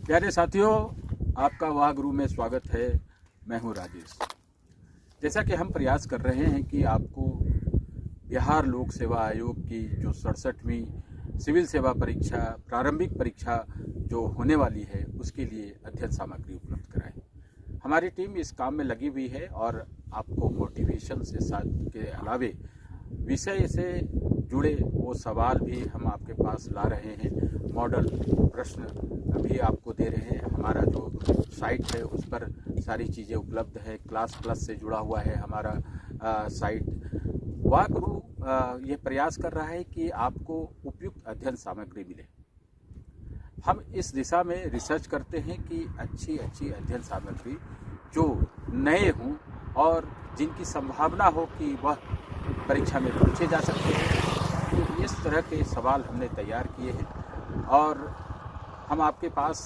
प्यारे साथियों, आपका वाह गुरु में स्वागत है। मैं हूं राजेश। जैसा कि हम प्रयास कर रहे हैं कि आपको बिहार लोक सेवा आयोग की जो 67वीं सिविल सेवा परीक्षा प्रारंभिक परीक्षा जो होने वाली है उसके लिए अध्ययन सामग्री उपलब्ध कराएं। हमारी टीम इस काम में लगी हुई है और आपको मोटिवेशन से साथ के अलावे विषय से जुड़े वो सवाल भी हम आपके पास ला रहे हैं। मॉडल प्रश्न भी आपको दे रहे हैं। हमारा जो साइट है उस पर सारी चीज़ें उपलब्ध है। क्लास प्लस से जुड़ा हुआ है हमारा साइट। वाह गुरु ये प्रयास कर रहा है कि आपको उपयुक्त अध्ययन सामग्री मिले। हम इस दिशा में रिसर्च करते हैं कि अच्छी अध्ययन सामग्री जो नए हों और जिनकी संभावना हो कि वह परीक्षा में पूछे जा सकते हैं। तो इस तरह के सवाल हमने तैयार किए हैं और हम आपके पास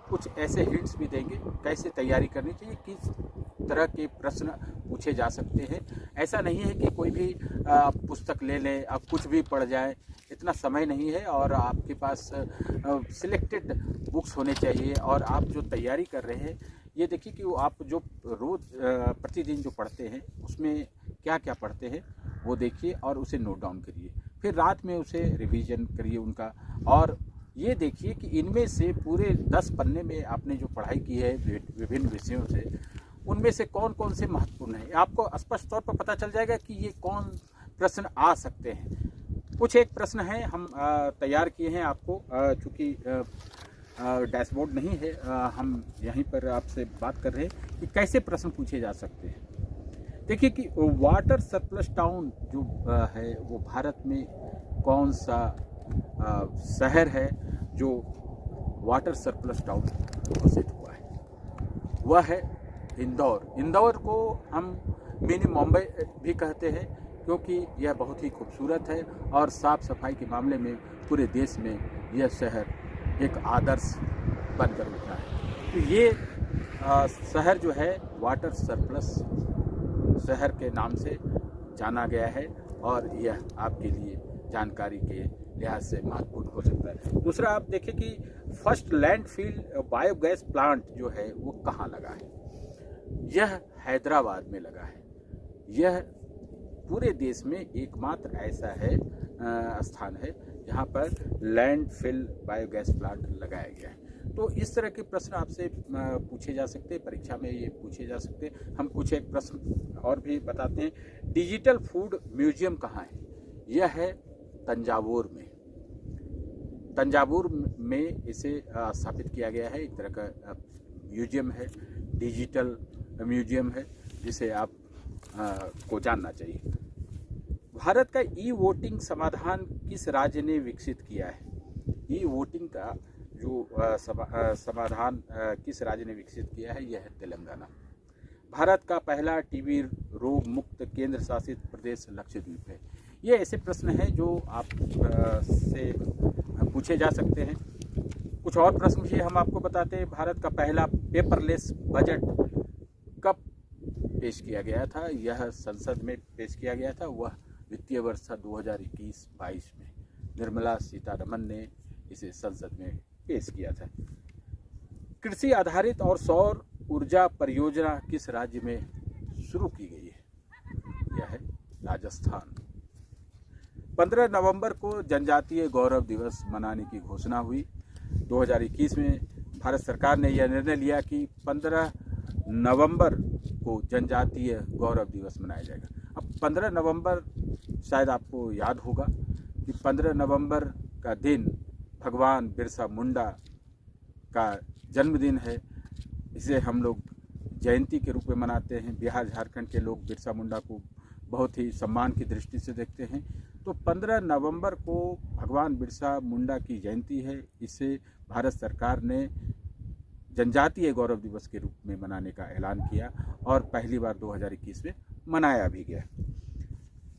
कुछ ऐसे हिंट्स भी देंगे कैसे तैयारी करनी चाहिए, किस तरह के प्रश्न पूछे जा सकते हैं। ऐसा नहीं है कि कोई भी पुस्तक ले लें, आप कुछ भी पढ़ जाएं, इतना समय नहीं है। और आपके पास सिलेक्टेड बुक्स होने चाहिए। और आप जो तैयारी कर रहे हैं ये देखिए कि आप जो रोज़ प्रतिदिन जो पढ़ते हैं उसमें क्या क्या पढ़ते हैं वो देखिए और उसे नोट डाउन करिए। फिर रात में उसे रिवीजन करिए उनका। और ये देखिए कि इनमें से पूरे 10 पन्ने में आपने जो पढ़ाई की है विभिन्न विषयों से, उनमें से कौन कौन से महत्वपूर्ण हैं आपको स्पष्ट तौर पर पता चल जाएगा कि ये कौन प्रश्न आ सकते हैं। कुछ एक प्रश्न हैं हम तैयार किए हैं आपको, चूँकि डैशबोर्ड नहीं है, हम यहीं पर आपसे बात कर रहे हैं कि कैसे प्रश्न पूछे जा सकते हैं। देखिए कि वाटर सरप्लस टाउन जो है वो भारत में कौन सा शहर है जो वाटर सरप्लस टाउन घोषित हुआ है। वह है इंदौर। इंदौर को हम मिनी मुंबई भी कहते हैं क्योंकि यह बहुत ही खूबसूरत है और साफ़ सफाई के मामले में पूरे देश में यह शहर एक आदर्श बनकर उठा है। तो ये शहर जो है वाटर सरप्लस शहर के नाम से जाना गया है और यह आपके लिए जानकारी के लिहाज से महत्वपूर्ण हो सकता है। दूसरा, आप देखें कि फर्स्ट लैंडफिल बायोगैस प्लांट जो है वो कहाँ लगा है। यह हैदराबाद में लगा है। यह पूरे देश में एकमात्र ऐसा है स्थान है जहाँ पर लैंडफिल बायोगैस प्लांट लगाया गया है। तो इस तरह के प्रश्न आपसे पूछे जा सकते हैं, परीक्षा में ये पूछे जा सकते हैं। हम कुछ एक प्रश्न और भी बताते हैं। डिजिटल फूड म्यूजियम कहाँ है। यह है तंजावुर में। तंजावुर में इसे स्थापित किया गया है। एक तरह का म्यूजियम है, डिजिटल म्यूजियम है जिसे आप को जानना चाहिए। भारत का ई वोटिंग समाधान किस राज्य ने विकसित किया है। ई वोटिंग का जो समाधान किस राज्य ने विकसित किया है, यह है तेलंगाना। भारत का पहला टीबी रोग मुक्त केंद्र शासित प्रदेश लक्षद्वीप है। ये ऐसे प्रश्न हैं जो आप से पूछे जा सकते हैं। कुछ और प्रश्न भी हम आपको बताते हैं। भारत का पहला पेपरलेस बजट कब पेश किया गया था। यह संसद में पेश किया गया था। वह वित्तीय वर्ष 2021-22 में निर्मला सीतारमन ने इसे संसद में पेश किया था। कृषि आधारित और सौर ऊर्जा परियोजना किस राज्य में शुरू की गई है। यह है राजस्थान। 15 नवंबर को जनजातीय गौरव दिवस मनाने की घोषणा हुई। 2021 में भारत सरकार ने यह निर्णय लिया कि 15 नवंबर को जनजातीय गौरव दिवस मनाया जाएगा। अब 15 नवंबर शायद आपको याद होगा कि 15 नवंबर का दिन भगवान बिरसा मुंडा का जन्मदिन है। इसे हम लोग जयंती के रूप में मनाते हैं। बिहार झारखंड के लोग बिरसा मुंडा को बहुत ही सम्मान की दृष्टि से देखते हैं। तो 15 नवंबर को भगवान बिरसा मुंडा की जयंती है। इसे भारत सरकार ने जनजातीय गौरव दिवस के रूप में मनाने का ऐलान किया और पहली बार 2021 में मनाया भी गया।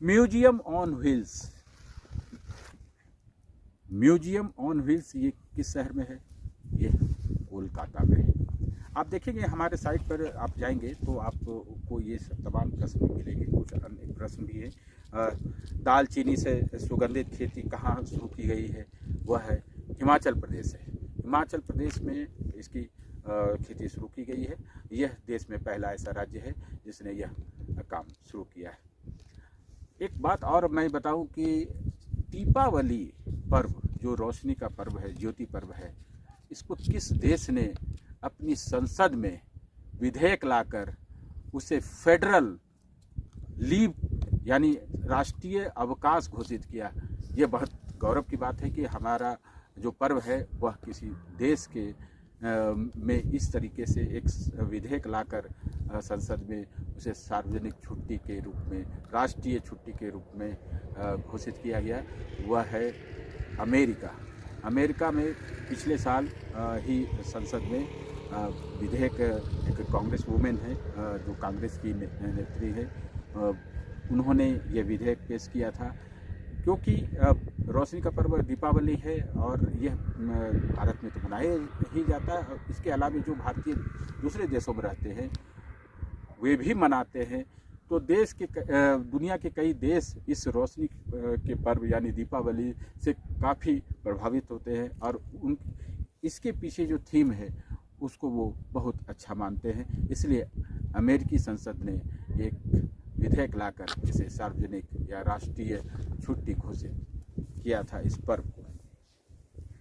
Museum on wheels. Museum on wheels ये किस शहर में है। ये कोलकाता में है। आप देखेंगे हमारे साइट पर आप जाएंगे तो आपको ये सब तमाम प्रश्न मिलेंगे। कुछ अन्य प्रश्न भी है। दालचीनी से सुगंधित खेती कहाँ शुरू की गई है। वह है हिमाचल प्रदेश है। हिमाचल प्रदेश में इसकी खेती शुरू की गई है। यह देश में पहला ऐसा राज्य है जिसने यह काम शुरू किया है। एक बात और मैं बताऊं कि दीपावली पर्व जो रोशनी का पर्व है, ज्योति पर्व है, इसको किस देश ने अपनी संसद में विधेयक लाकर उसे फेडरल लीव यानी राष्ट्रीय अवकाश घोषित किया। ये बहुत गौरव की बात है कि हमारा जो पर्व है वह किसी देश के में इस तरीके से एक विधेयक लाकर संसद में उसे सार्वजनिक छुट्टी के रूप में, राष्ट्रीय छुट्टी के रूप में घोषित किया गया। वह है अमेरिका। अमेरिका में पिछले साल ही संसद में विधेयक, एक कांग्रेस वुमेन है जो कांग्रेस की नेत्री है, उन्होंने ये विधेयक पेश किया था। क्योंकि रोशनी का पर्व दीपावली है और यह भारत में तो मनाया ही जाता है, इसके अलावा जो भारतीय दूसरे देशों में रहते हैं वे भी मनाते हैं। तो देश के दुनिया के कई देश इस रोशनी के पर्व यानी दीपावली से काफ़ी प्रभावित होते हैं और इसके पीछे जो थीम है उसको वो बहुत अच्छा मानते हैं। इसलिए अमेरिकी संसद ने एक विधेयक लाकर इसे सार्वजनिक या राष्ट्रीय छुट्टी घोषित किया था इस पर्व को।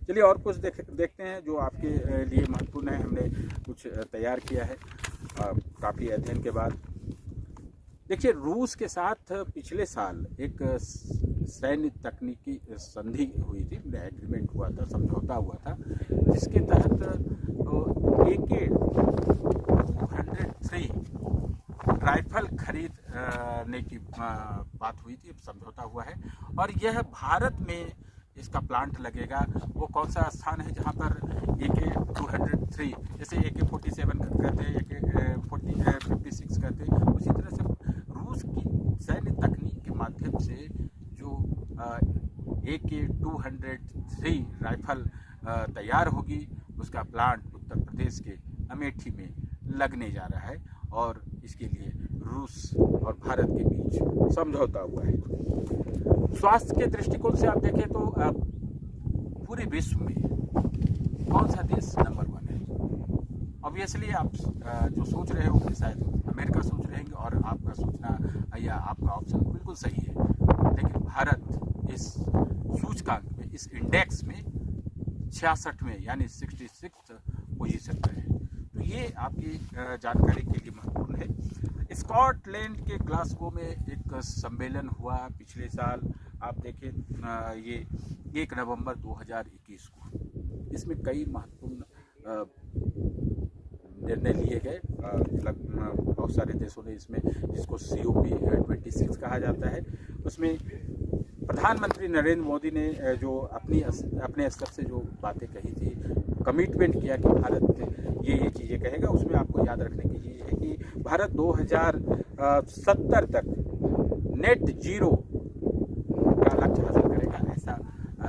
चलिए और कुछ देखते हैं जो आपके लिए महत्वपूर्ण है। हमने कुछ तैयार किया है काफ़ी अध्ययन के बाद। देखिए, रूस के साथ पिछले साल एक सैन्य तकनीकी संधि हुई थी, एग्रीमेंट हुआ था, समझौता हुआ था, जिसके तहत AK-203 राइफल खरीदने की बात हुई थी, समझौता हुआ है। और यह भारत में इसका प्लांट लगेगा। वो कौन सा स्थान है जहाँ पर AK-203 जैसे AK-47 कहते हैं, AK-56 कहते हैं, उसी तरह से रूस की सैन्य तकनीक के माध्यम से जो AK-203 राइफल तैयार होगी उसका प्लांट उत्तर प्रदेश के अमेठी में लगने जा रहा है और इसके लिए रूस और भारत के बीच समझौता हुआ है। स्वास्थ्य के दृष्टिकोण से आप देखें तो पूरे विश्व में कौन सा देश नंबर 1 है? ऑब्वियसली आप जो सोच रहे होंगे शायद अमेरिका सोच रहे होंगे और आपका सोचना या आपका ऑप्शन बिल्कुल सही है, लेकिन भारत इस सूचकांक में, इस इंडेक्स में 66वें यानी 66th पोजीशन पर है। तो ये आपकी जानकारी के लिए महत्वपूर्ण है। स्कॉटलैंड के ग्लासगो में एक सम्मेलन हुआ पिछले साल, आप देखें ये 1 नवंबर 2021 को। इसमें कई महत्वपूर्ण निर्णय लिए गए। बहुत सारे देशों ने इसमें, जिसको COP26 कहा जाता है, उसमें प्रधानमंत्री नरेंद्र मोदी ने जो अपने स्तर से जो बातें कही थी, कमिटमेंट किया कि भारत ये चीज़ें कहेगा। उसमें आपको याद रखने की चीज़ है कि भारत 2070 तक नेट जीरो का लक्ष्य हासिल करेगा, ऐसा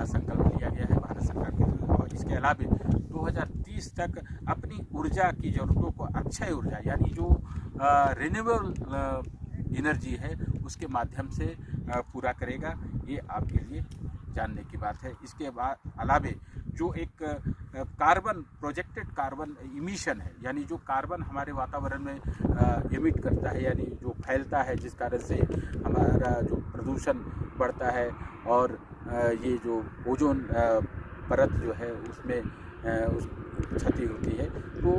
संकल्प लिया गया है भारत सरकार के द्वारा। और इसके अलावा 2030 तक अपनी ऊर्जा की ज़रूरतों को अक्षय ऊर्जा यानी जो रिन्यूएबल एनर्जी है उसके माध्यम से पूरा करेगा। ये आपके लिए जानने की बात है। इसके अलावा जो एक कार्बन, प्रोजेक्टेड कार्बन इमिशन है, यानी जो कार्बन हमारे वातावरण में इमिट करता है, यानी जो फैलता है, जिस कारण से हमारा जो प्रदूषण बढ़ता है और ये जो ओजोन परत जो है उसमें क्षति होती है, तो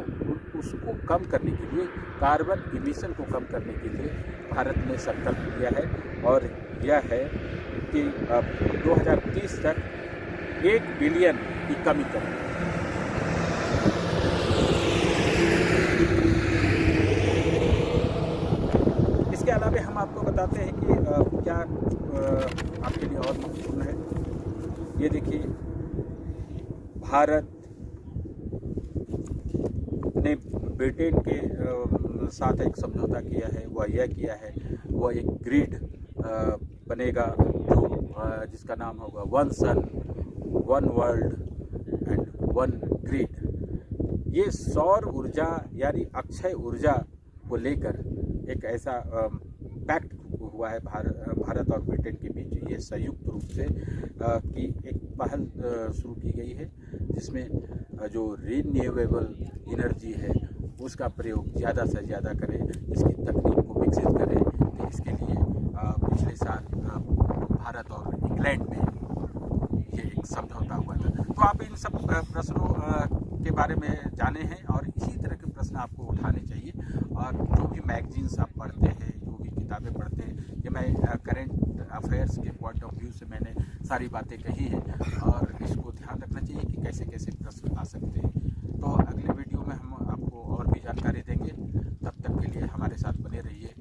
उसको कम करने के लिए, कार्बन इमिशन को कम करने के लिए भारत ने संकल्प लिया है और यह है कि 2030 तक 1 बिलियन की कमी करें। इसके अलावा हम आपको बताते हैं कि क्या आपके लिए और महत्वपूर्ण है। ये देखिए, भारत ने ब्रिटेन के साथ एक समझौता किया है। वह यह किया है, वह एक ग्रिड बनेगा जो जिसका नाम होगा 1 सन 1 वर्ल्ड एंड 1 ग्रिड। ये सौर ऊर्जा यानी अक्षय ऊर्जा को लेकर एक ऐसा पैक्ट हुआ है भारत और ब्रिटेन के बीच। ये संयुक्त रूप से की एक पहल शुरू की गई है, जिसमें जो रिन्यूएबल एनर्जी है उसका प्रयोग ज़्यादा से ज़्यादा करें, इसकी तकनीक को विकसित करें। तो इसके लिए पिछले साल भारत और इंग्लैंड में ये एक समझौता हुआ था। तो आप इन सब प्रश्नों के बारे में जाने हैं और इसी तरह के प्रश्न आपको उठाने चाहिए। और जो भी मैगजीन्स आप पढ़ते हैं, जो भी किताबें पढ़ते हैं, ये मैं करेंट अफेयर्स के पॉइंट ऑफ व्यू से मैंने सारी बातें कही हैं और इसको ध्यान रखना चाहिए कि कैसे कैसे प्रश्न आ सकते हैं। तो अगले वीडियो में हम आपको और भी जानकारी देंगे। तब तक के लिए हमारे साथ बने रहिए।